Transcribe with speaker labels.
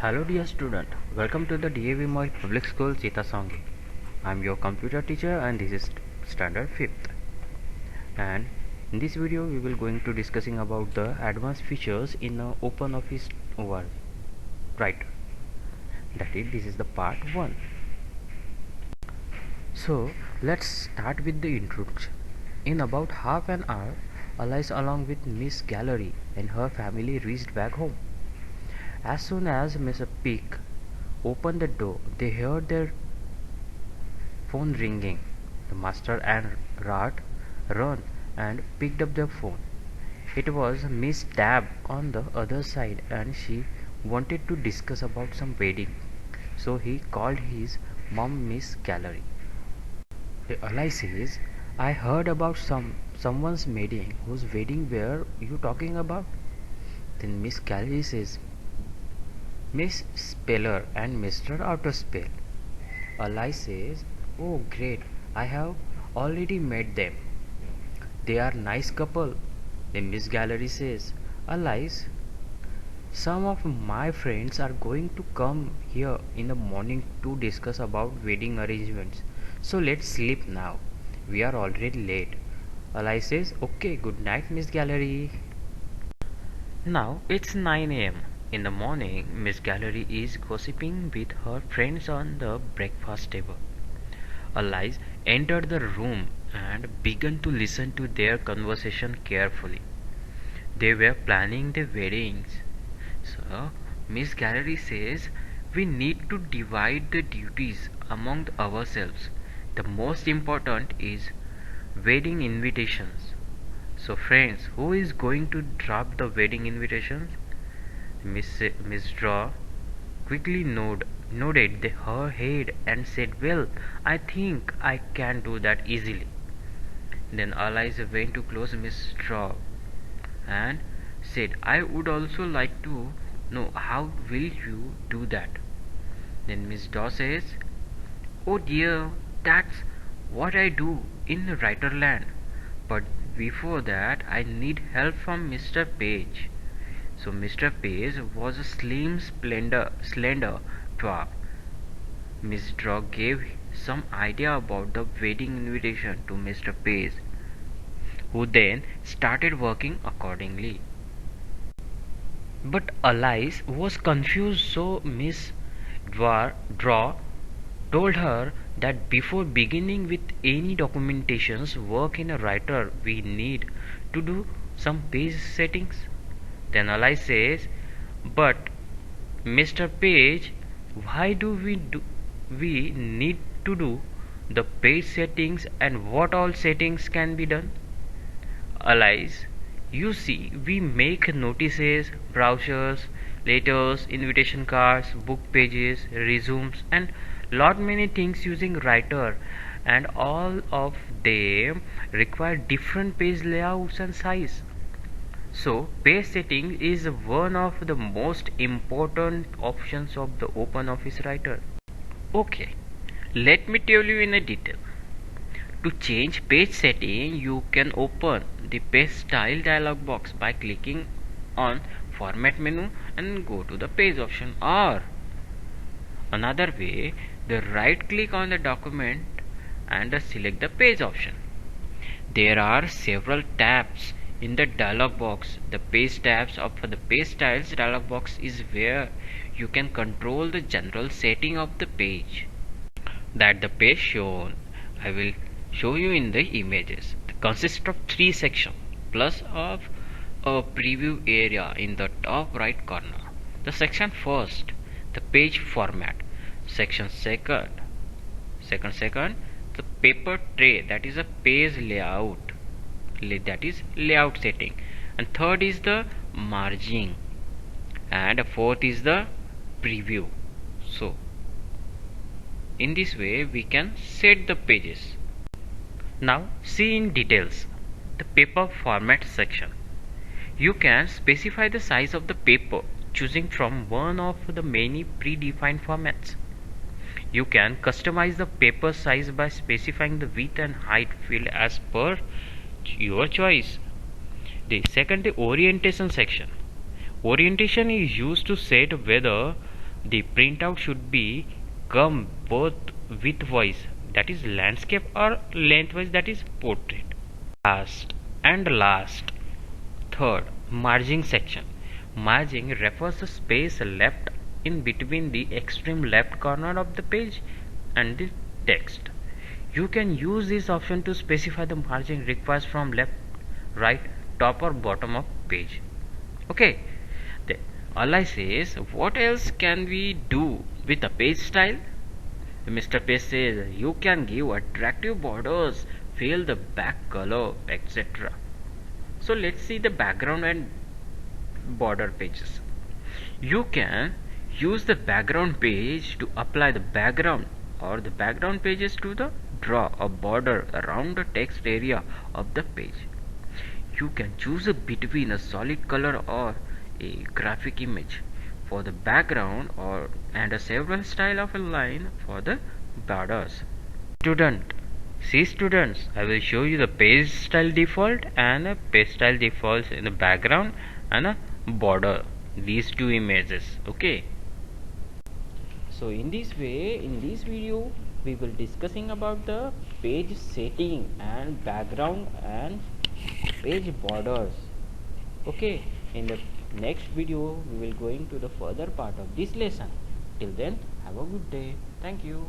Speaker 1: Hello dear student, welcome to the DAV Moy Public School Chitasongi. I am your computer teacher and this is standard 5th. And in this video we will going to discussing about the advanced features in OpenOffice Writer. That is, this is the part 1. So let's start with the introduction. In about half an hour, Alice along with Miss Gallery and her family reached back home. As soon as Mr. Peak opened the door, they heard their phone ringing. The master and Rat ran and picked up the phone. It was Miss Tab on the other side and she wanted to discuss about some wedding. So he called his mom, Miss Gallery. Alice says, I heard about someone's wedding. Whose wedding were you talking about? Then Miss Gallery says, Miss Speller and Mr. Outerspell. Alice says, oh great, I have already met them. They are nice couple. Then Miss Gallery says, Alice, some of my friends are going to come here in the morning to discuss about wedding arrangements. So let's sleep now. We are already late. Alice says, okay, good night, Miss Gallery. Now it's 9 a.m. In the morning, Miss Gallery is gossiping with her friends on the breakfast table. Alice entered the room and began to listen to their conversation carefully. They were planning the weddings. So, Miss Gallery says, we need to divide the duties among ourselves. The most important is wedding invitations. So friends, who is going to drop the wedding invitations? Miss Draw quickly nodded her head and said, well, I think I can do that easily. Then Alice went to close Miss Draw and said, I would also like to know how will you do that. Then Miss Daw says, oh dear, that's what I do in Writerland. But before that I need help from Mr. Page. So Mr. Page was a slim, slender dwarf. Miss Draw gave some idea about the wedding invitation to Mr. Page, who then started working accordingly. But Alice was confused, so Miss Draw told her that before beginning with any documentations work in a writer, we need to do some page settings. Then Alice says, but Mr. Page, why do we need to do the page settings and what all settings can be done? Alice, you see, we make notices, brochures, letters, invitation cards, book pages, resumes and lot many things using writer, and all of them require different page layouts and size. So page setting is one of the most important options of the OpenOffice Writer. Okay, let me tell you in a detail. To change page setting, you can open the page style dialog box by clicking on format menu and go to the page option, or another way, the right click on the document and select the page option. There are several tabs in the dialog box. The page tabs of the page styles dialog box is where you can control the general setting of the page that the page shown. I will show you in the images. It consists of 3 sections plus of a preview area in the top right corner. The section first, the page format. Section second, the paper tray, that is a page layout, that is layout setting, and third is the margin, and fourth is the preview. So in this way we can set the pages. Now see in details the paper format section. You can specify the size of the paper choosing from one of the many predefined formats. You can customize the paper size by specifying the width and height field as per your choice. The second, the orientation section. Orientation is used to set whether The printout should be come both widthwise, that is landscape, or lengthwise, that is portrait. Last, third, margin section. Margin refers to space left in between the extreme left corner of the page and the text. You can use this option to specify the margin required from left, right, top or bottom of page. Okay. The Allah says, what else can we do with a page style? Mr. Page says, you can give attractive borders, fill the back color, etc. So let's see the background and border pages. You can use the background page to apply the background, or the background pages to draw a border around the text area of the page. You can choose between a solid color or a graphic image for the background, and a several style of a line for the borders. Students, I will show you the page style default and a page style defaults in the background and a border, these two images. Okay, so in this way, in this video we will discussing about the page setting and background and page borders. Okay, in the next video we will going to the further part of this lesson. Till then, have a good day. Thank you.